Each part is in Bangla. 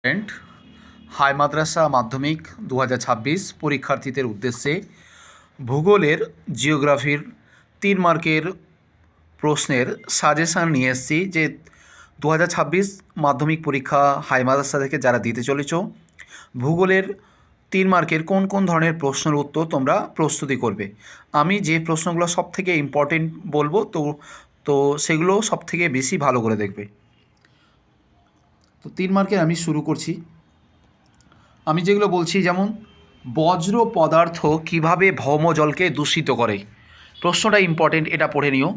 স্টুডেন্ট হাই মাদ্রাসা মাধ্যমিক 2026 পরীক্ষার্থীদের উদ্দেশ্যে ভূগোলের জিওগ্রাফির 3 মার্কের প্রশ্নের সাজেশান নিয়ে এসেছি যে 2026 মাধ্যমিক পরীক্ষা হাই মাদ্রাসা থেকে যারা দিতে চলেছ ভূগোলের 3 মার্কের কোন কোন ধরনের প্রশ্নের উত্তর তোমরা প্রস্তুতি করবে। আমি যে প্রশ্নগুলো সবথেকে ইম্পর্টেন্ট বলবো তো সেগুলো সবথেকে বেশি ভালো করে দেখবে। তো 3 মার্কের আমি শুরু করছি। আমি যেগুলো বলছি, যেমন বজ্র পদার্থ কিভাবে ভৌমজলকে দূষিত করে। প্রশ্নটা ইম্পর্টেন্ট, এটা পড়ে নিও।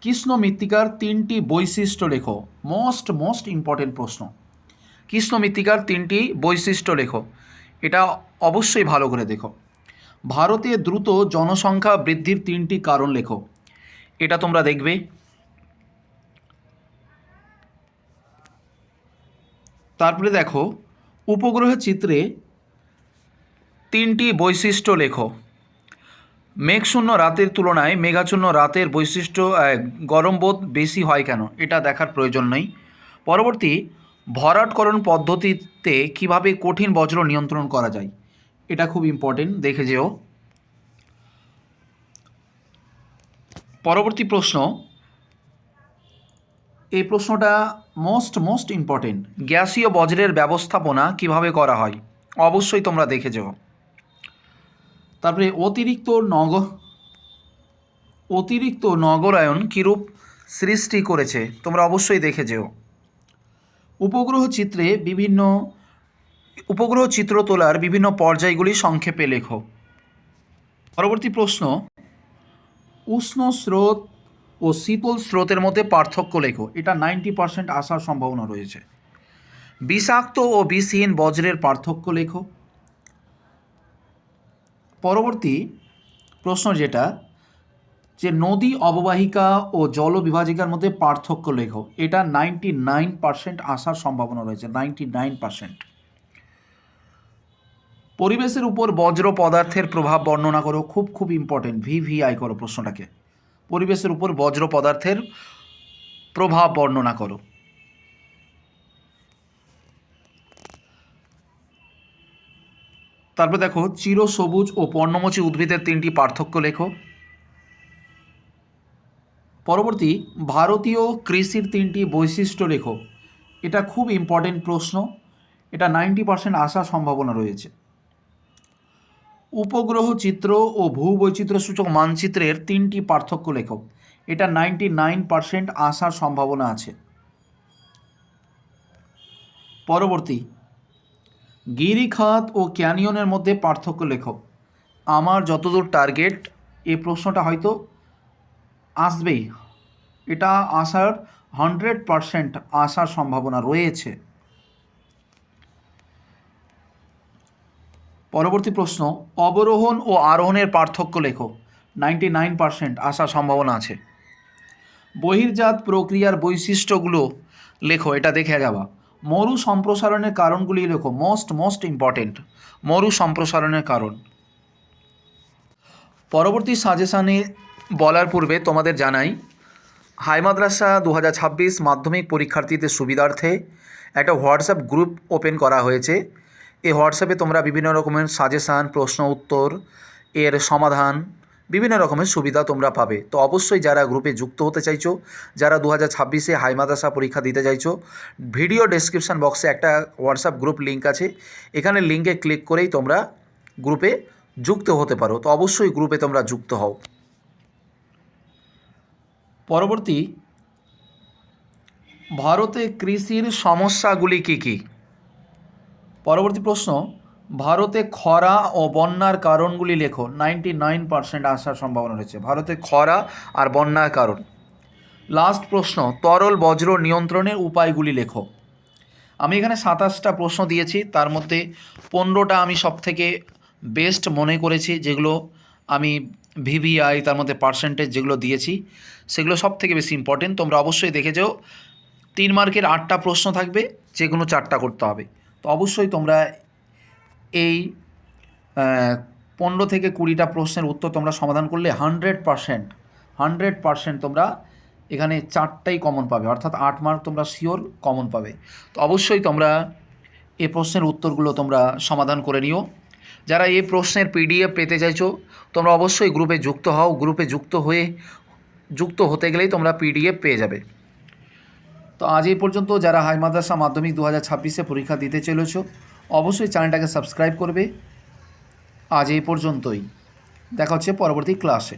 কৃষ্ণ মৃত্তিকার 3টি বৈশিষ্ট্য লেখো। মোস্ট ইম্পর্টেন্ট প্রশ্ন। কৃষ্ণ মৃত্তিকার 3টি বৈশিষ্ট্য লেখো, এটা অবশ্যই ভালো করে দেখো। ভারতে দ্রুত জনসংখ্যা বৃদ্ধির 3টি কারণ লেখো, এটা তোমরা দেখবে। তারপরে দেখো উপগ্রহ চিত্রে 3টি বৈশিষ্ট্য লেখো। মেঘশূন্য রাতের তুলনায় মেঘাচ্ছন্ন রাতের বৈশিষ্ট্য গরম বোধ বেশি হয় কেন, এটা দেখার প্রয়োজন নেই। পরবর্তী, ভরাটকরণ পদ্ধতিতে কিভাবে কঠিন বজ্র নিয়ন্ত্রণ করা যায়, এটা খুব ইম্পর্টেন্ট, দেখে যেও। পরবর্তী প্রশ্ন, এই প্রশ্নটা মোস্ট ইম্পর্টেন্ট। গ্যাসীয় বজ্রের ব্যবস্থাপনা কিভাবে করা হয়, অবশ্যই তোমরা দেখে যেও। তারপরে অতিরিক্ত নগরায়ন কীরূপ সৃষ্টি করেছে, তোমরা অবশ্যই দেখে যেও। উপগ্রহ চিত্র তোলার বিভিন্ন পর্যায়গুলি সংক্ষেপে লেখো। পরবর্তী প্রশ্ন, উষ্ণ স্রোত ও শীতল স্রোতের মধ্যে পার্থক্য লেখো, এটা 90% আসার সম্ভাবনা রয়েছে। বিষাক্ত ও বিষহীন বজ্রের পার্থক্য লেখো। পরবর্তী প্রশ্ন যেটা, যে নদী অববাহিকা ও জলবিভাজিকার মধ্যে পার্থক্য লেখো, এটা 99% আসার সম্ভাবনা রয়েছে, 99%। পরিবেশের উপর বজ্র পদার্থের প্রভাব বর্ণনা করো, খুব ইম্পর্টেন্ট, ভিভিআই করো প্রশ্নটাকে। পরিবেশের উপর বজ্র পদার্থের প্রভাব বর্ণনা করো। তারপর দেখো চিরসবুজ ও পর্ণমোচী উদ্ভিদের 3টি পার্থক্য লেখো। পরবর্তী, ভারতীয় কৃষির 3টি বৈশিষ্ট্য লেখো, এটা খুব ইম্পর্টেন্ট প্রশ্ন, এটা 90% আসার সম্ভাবনা রয়েছে। উপগ্রহ চিত্র ও ভূবৈচিত্র্য সূচক মানচিত্রের 3টি পার্থক্য লেখো, এটা 99% আসার সম্ভাবনা আছে। পরবর্তী, গিরিখাত ও ক্যানিয়নের মধ্যে পার্থক্য লেখো। আমার যতদূর টার্গেট, এই প্রশ্নটা হয়তো আসবেই, এটা আসার 100% আসার সম্ভাবনা রয়েছে। পরবর্তী প্রশ্ন, অবরোহণ ও আরোহণের পার্থক্য লেখো, 99% আসার সম্ভাবনা আছে। বহির্জাত প্রক্রিয়ার বৈশিষ্ট্যগুলো লেখো, এটা দেখে যাওয়া। মরু সম্প্রসারণের কারণগুলি লেখো, মোস্ট ইম্পর্টেন্ট, মরু সম্প্রসারণের কারণ। পরবর্তী সাজেশানে বলার পূর্বে তোমাদের জানাই, হাই মাদ্রাসা 2026 মাধ্যমিক পরীক্ষার্থীদের সুবিধার্থে একটা হোয়াটসঅ্যাপ গ্রুপ ওপেন করা হয়েছে। এই হোয়াটসঅ্যাপে তোমরা বিভিন্ন রকমের সাজেশান, প্রশ্ন উত্তর, এর সমাধান, বিভিন্ন রকমের সুবিধা তোমরা পাবে। তো অবশ্যই যারা গ্রুপে যুক্ত হতে চাইছো, যারা 2026-এ হাই মাদ্রাসা পরীক্ষা দিতে চাইছো, ভিডিও ডেসক্রিপশান বক্সে একটা হোয়াটসঅ্যাপ গ্রুপ লিঙ্ক আছে, এখানে লিঙ্কে ক্লিক করেই তোমরা গ্রুপে যুক্ত হতে পারো। তো অবশ্যই গ্রুপে তোমরা যুক্ত হও। পরবর্তী, ভারতে কৃষির সমস্যাগুলি কী কী। পরবর্তী প্রশ্ন, ভারতে খরা ও বন্যার কারণগুলি লেখো, 99% আসার সম্ভাবনা রয়েছে, ভারতে খরা আর বন্যার কারণ। লাস্ট প্রশ্ন, তরল বজ্র নিয়ন্ত্রণের উপায়গুলি লেখো। আমি এখানে 27টা প্রশ্ন দিয়েছি, তার মধ্যে 15টা আমি সবথেকে বেস্ট মনে করেছি, যেগুলো আমি ভিভিআই তার মধ্যে পার্সেন্টেজ যেগুলো দিয়েছি সেগুলো সব থেকে বেশি ইম্পর্টেন্ট। তোমরা অবশ্যই দেখে যাও। 3 মার্কের 8টা প্রশ্ন থাকবে, যে কোনো 4টা করতে হবে। তো অবশ্যই তোমরা এই 15 থেকে 20টা প্রশ্নের উত্তর তোমরা সমাধান করলে 100% তোমরা এখানে 4টাই কমন পাবে, অর্থাৎ 8 মার্ক তোমরা শিওর কমন পাবে। তো অবশ্যই তোমরা এই প্রশ্নের উত্তরগুলো তোমরা সমাধান করে নিও। যারা এই প্রশ্নের পিডিএফ পেতে চাইছো তোমরা অবশ্যই গ্রুপে যুক্ত হও। গ্রুপে যুক্ত হতে গেলেই তোমরা পিডিএফ পেয়ে যাবে। তো আজ এই পর্যন্ত। যারা হাই মাদ্রাসা মাধ্যমিক 2026-এ পরীক্ষা দিতে চলেছ অবশ্যই চ্যানেলটাকে সাবস্ক্রাইব করবে। আজ এই পর্যন্তই, দেখা হচ্ছে পরবর্তী ক্লাসে।